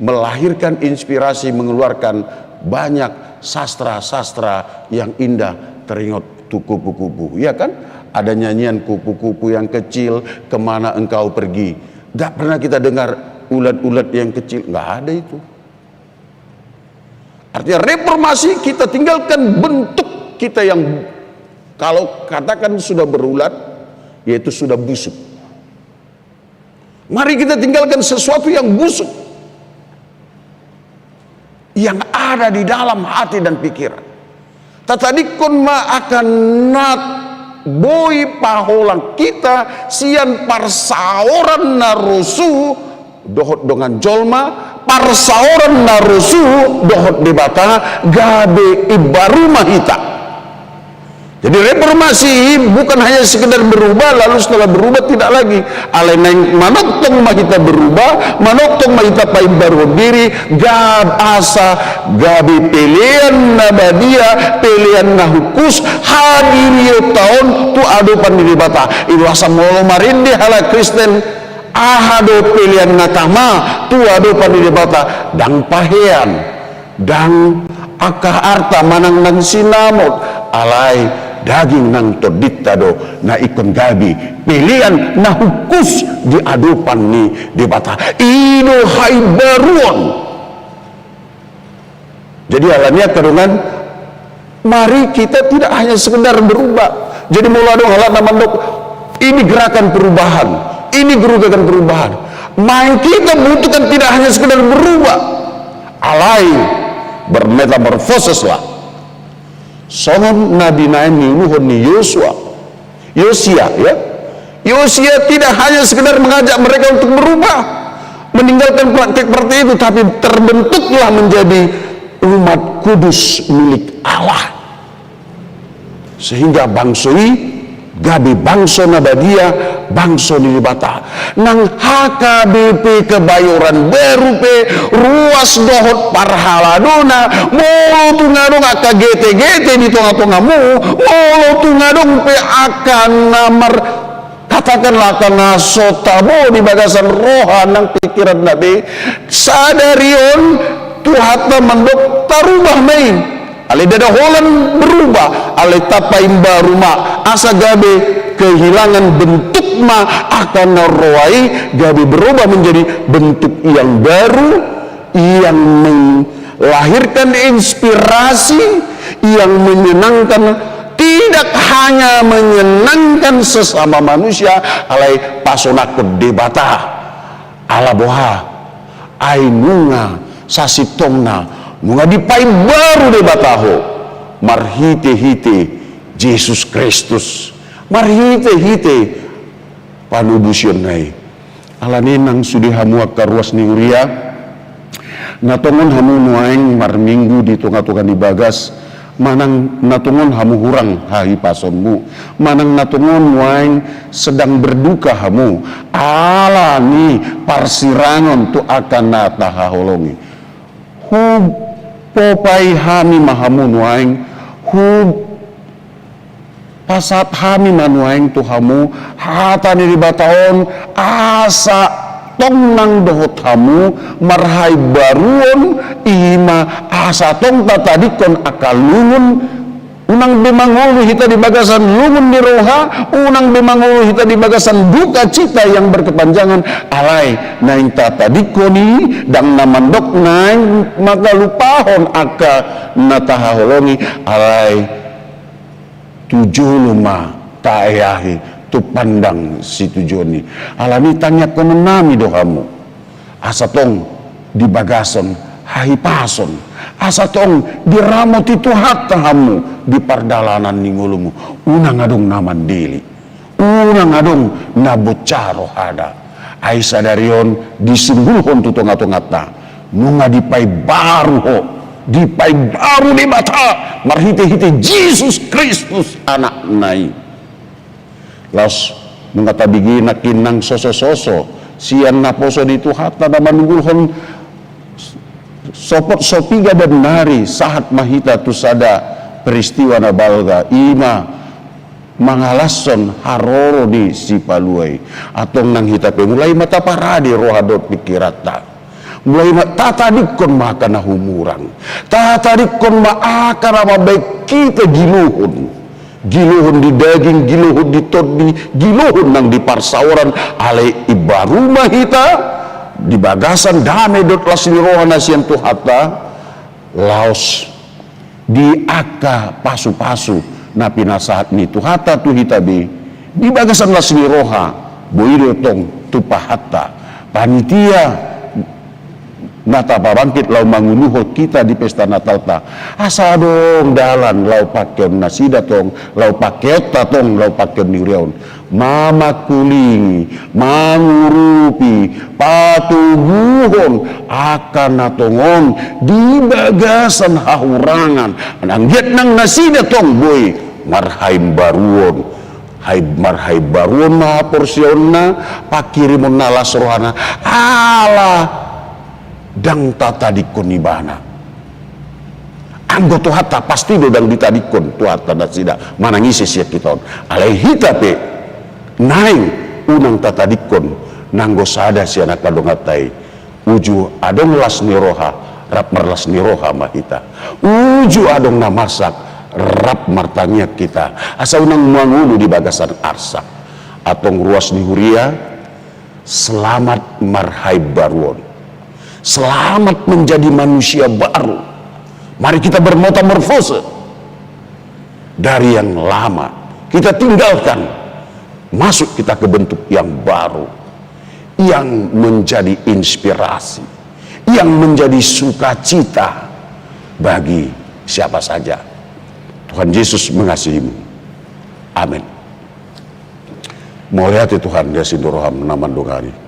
melahirkan inspirasi, mengeluarkan banyak sastra-sastra yang indah teringat kupu-kupu, ya kan? Ada nyanyian kupu-kupu yang kecil, kemana engkau pergi. Gak pernah kita dengar ulat-ulat yang kecil, gak ada itu. Artinya reformasi, kita tinggalkan bentuk kita yang kalau katakan sudah berulat, yaitu sudah busuk. Mari kita tinggalkan sesuatu yang busuk, yang ada di dalam hati dan pikiran. Tatadikon ma akan nat boy paholang kita sian parsaoran narusu dohot dengan jolma, parsaoran narusu dohot debata gabe ibaruma hita. Jadi reformasi bukan hanya sekedar berubah lalu setelah berubah tidak lagi. Ale neng manoktong mahita berubah, manoktong mahita paim baru diri, gab asa gabi pilihan nabadia, pilihan nahukus hadirio tahun tu adu pandiri bata. Itu asa molo marindi hala Kristen ahado pilihan natama tu adu pandiri bata dang pahean, dang akah arta manang nang sinamot alai daging nang todita do na ikon gabi pilihan na hukus di adupan ni di bata ino hai baruan. Jadi alamiah kadungan, mari kita tidak hanya sekedar berubah. Jadi mulai dong halat namandok, ini gerakan perubahan, ini gerakan perubahan. Main kita butuhkan tidak hanya sekedar berubah, alai bermetamorfosis lah. Songon Nabi Naim niluhon ni Yosia ya. Yosia tidak hanya sekedar mengajak mereka untuk berubah, meninggalkan praktik seperti itu, tapi terbentuklah menjadi umat kudus milik Allah. Sehingga bangsoi gabi bangso nabadia bangso nilibata nang HKBP kebayoran berupe ruas dohot parhaladona molo tungadong aka gete-gete di tonga-tongamu molo tungadong pe akan namar katakanlah kena sotabo di bagasan roha nang pikiran nabi sadarion tuhata mandok tarubah main ale dada holan berubah, ale tapain baruma asa gabe kehilangan bentuk ma akan naroai gabe berubah menjadi bentuk yang baru yang melahirkan inspirasi yang menyenangkan, tidak hanya menyenangkan sesama manusia alai pasona kedebata ala boha ainunga sasitongna nunga dipai baru de bataho marhite-hite Yesus Kristus marhite-hite panubusion nai alani nang sudi hamu akaruas ni uria natongon hamu nuaing marminggu di tunga-tunga di bagas manang natungon hamu hurang hai pasonmu manang natungon nuaing sedang berduka hamu alani parsirangon tu akan natahaholongi popai hami mahamun waing pasat hami manuaing tuhamu hata ni bataon asa tong nang dohot hamu marhai baruon ima asa tong tatadikon akalungun unang bemangulu hita di bagasan lungun di roha unang bemangulu hita di bagasan duka cita yang berkepanjangan alai naing tatadikoni dang namandok naing maka lupahon aka natahaholongi alai tujuluma taeyahi tu pandang si tujoni alami tanya komenami dohamu asa tong di bagasan hai pason asa tong diramot itu hatamu di pardalanan ningulumu unang adong naman dili unang adong nabocaro hada ai sadarion disunggulhon tu tonga-tongata nunga dipai baru ho di pai baru di mata marhiti-hiti Yesus Kristus anak nai. Laos mengata bigi nakinang soso-soso sian naposo di tuhata na manunggulhon sopot sopiga dan nari sahat mahita tusada peristiwa na balga ima mangalason haroro di sipaluai atong nang hitape mulai mata paradi rohadot pikirata mulai tatadikon maka na humurang tatadikon maaka na mabaik kita giluhon di daging, giluhon di todi, giluhon nang di parsawaran alay ibaru mahita di bagasan dame dot lasni rohana sian tuhata laos di aka pasu-pasu na pinasahat ni tuhata tuhitabi di bagasan lasni roha boido tong tupahata panitia nata pabangkit lau manguluhot kita di pesta Natal ta asa dong dalan lau pakyon nasida tong lau pakyot ta tong lau pakyon niuriaon mama kulingi mangurupi patuguhon akan natongon di bagasan hahurangan ananggiat nang nasida tong boy marhaim baruon marhai baruon na porsyon na pakirimon na lasrohana ala dang tatadikon ibana anggo tuhata pasti do dang ditadikon tuhata nasida manangisi siya kiton alay hitape naing unang tatadikon nanggo sada siya nakadongatay uju adong lasni roha rap marlasni roha mahita uju adong namasak rap martangiak kita asa unang mangulu di bagasan arsak atong ruas ni huria selamat marhai baruon selamat menjadi manusia baru. Mari kita bermetamorfose dari yang lama kita tinggalkan, masuk kita ke bentuk yang baru yang menjadi inspirasi, yang menjadi sukacita bagi siapa saja. Tuhan Yesus mengasihimu. Amin. Mau lihat Tuhan dia sindoroham naman dongari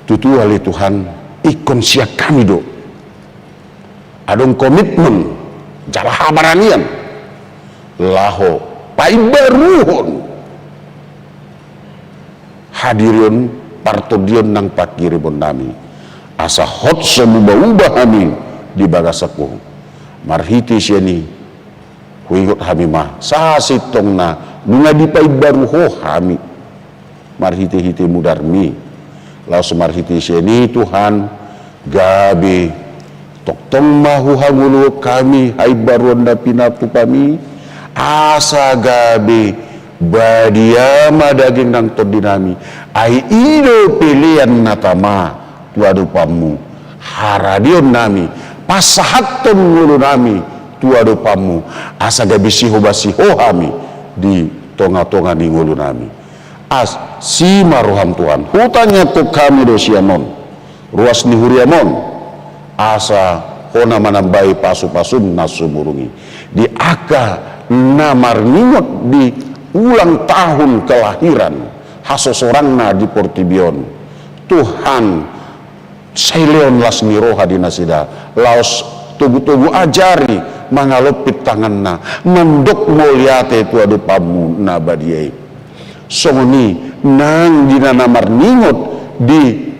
tutu ali Tuhan ikon siak kami do adong komitmen jala habaranian laho paibaruhon hadirin partodion nang pakiribon nami asa hot semubah-ubah kami di bagasaku marhiti siani huigot kami mah sasitong na nunga di paibaruho kami marhiti-hiti mudarmi laos marhiti siani Tuhan gabi toktong mahu hangulu kami hai baruan na pinapu kami asa gabi badiama daging nang todinami ai ido pilihan natama tuadu pamu haradion nami pasahaton ngulu nami tuadu pamu asa gabi siho basiho kami di tonga-tonga di ngulu nami as si maruham Tuhan hutanya tu kami do sianon ruas ni huriamon asa hona manambai pasu-pasum nasumurungi di aka namarningot di ulang tahun kelahiran hasosorangna di Portibion Tuhan saileon lasni roha di nasida laos tugu-tugu ajari mangalopit tanganna mendok moliate tu adu pamu nabadiai songoni nang dinana marningot di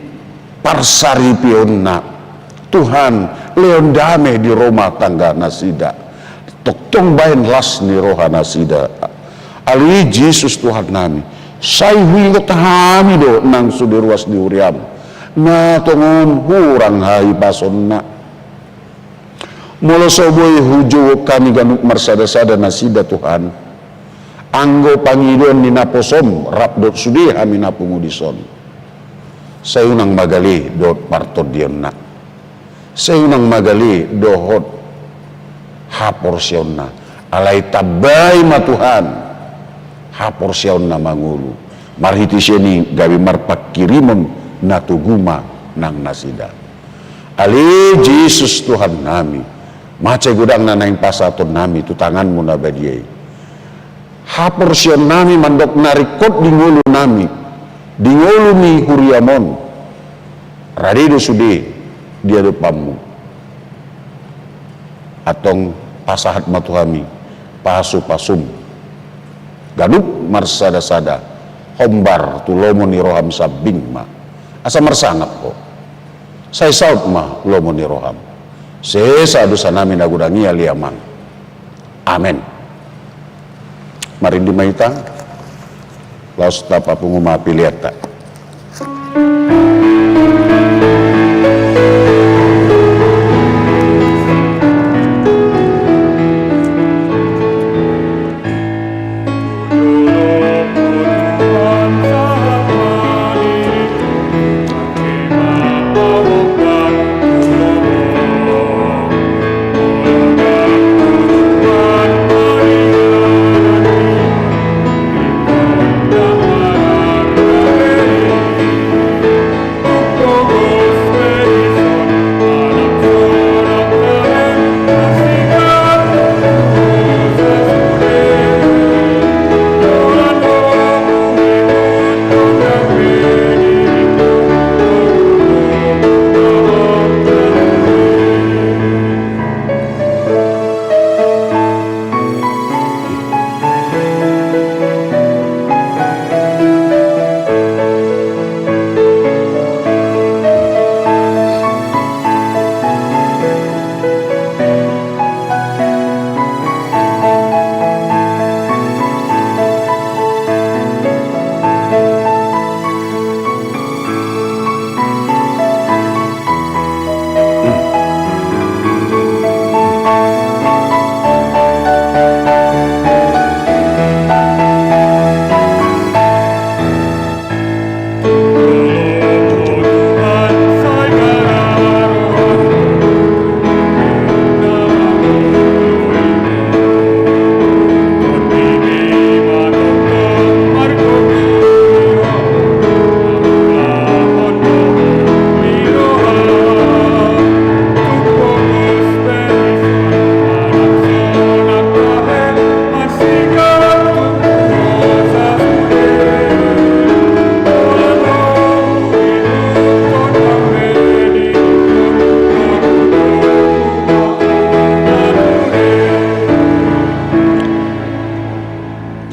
parsari pionna Tuhan leon dame di rumah tangga nasida toktong bain las ni roha nasida ali Yesus Tuhan nami say huingot kami do nang sudiruas di uriam na tongon hurang hai pasonna mula soboy hujo kami ganuk marsada-sada nasida Tuhan anggo pangidon ni naposom rap dot sudi kami napungudison sayunang magali dot partod dionna sayunang magali dohot haporsionna alay tabay matuhan haporsionna mangulu marhiti sieni gabi marpak kirimon natuguma nang nasida ali Yesus Tuhan nami mace gudang nanaing pasaton nami tu tanganmu nabadiai haporsion nami mandok narikot di ngulu nami di ngulu ni huriamon radido sude dia depamu atong pasahat matuhami, pasu-pasum, gaduk marsada-sada, hombar tulomo ni roham sabing ma, asa marsangap ko, say saud ma lomo ni roham, sesa dosa namin nagudangi aliamang. Amen. Marindi maita, laos tapa pungumapiliata.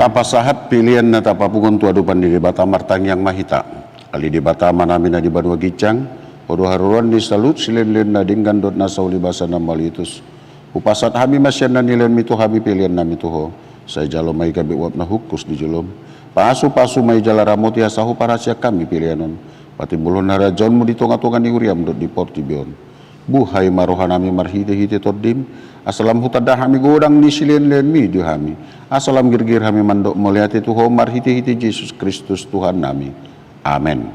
Tapasahat pilihan na tapapungon tuadupan di Batamar Tangyang Mahita. Ali di Batama namin na di Banua Gicang, odo haruan di salut silen-len na dinggandot na sa ulibasan na malitus. Upasat hami masyan na nilen mito hami pilihan na mito ho. Sa jalo may kabiwap na hukus di julom. Pasu-pasu may jala ramoti hasahu para siya kami pilihanon. Patimbulon na rajon mo dito ngatungan ni Uriam dot di Portibion. Buhay marohan nami marhite-hite tordim. Asalam hutadah hami godang ni silen-len mi di hami. Asalam girgir hami mandok melihat itu homar hiti-hiti Yesus Kristus Tuhan nami. Amin.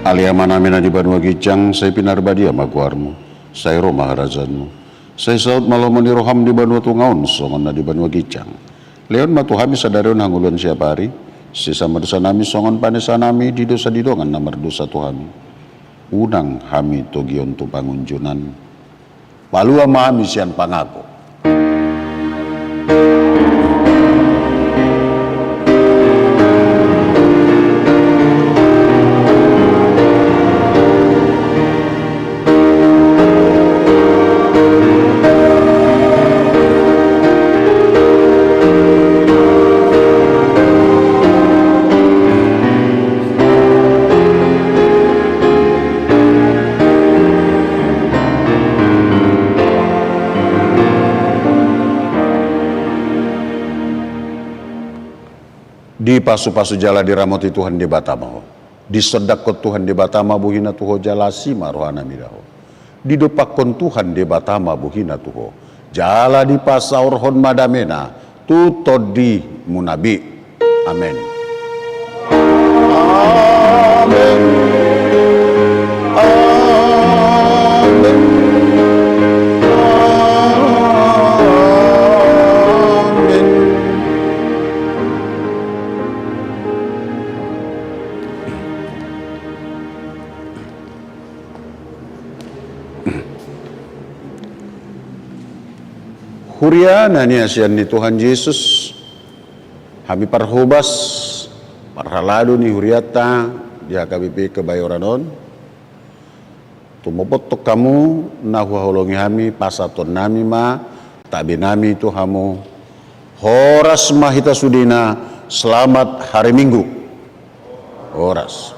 Aliama namin na di Banua Gicang, say pinarbadia magwarmo, say Roma harazanmo. Say saud malomo ni roham di Banua Tungaon, songon na di Banua Gicang. Leon matuhami sa darion hanguluan siya pari, sisa madusa nami songon panesa nami di dosa didongan na mardusa tuhami. Unang hami togion tu pangunjunan, palua mahami siyan pangako. Di pasu-pasu jala diramoti Tuhan di Batama, di sedakot Tuhan di Batama buhina tuho jala sima rohana midaho. Di dopakon Tuhan di Batama buhina tuho jala di pasaur hon madamena tutod di munabi. Amin. Amin. Amin. Amin. Huria nani asian ni Tuhan Yesus, kami parhobas, parhalado ni huriata, dia KBP Kebayoranon, tumopotok kamu, nahuaholongi kami, pasaton nami ma, tabi nami itu kamu, horas mahita sudina, selamat hari Minggu, horas.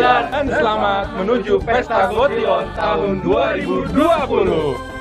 Dan selamat menuju Pesta Gotion tahun 2020.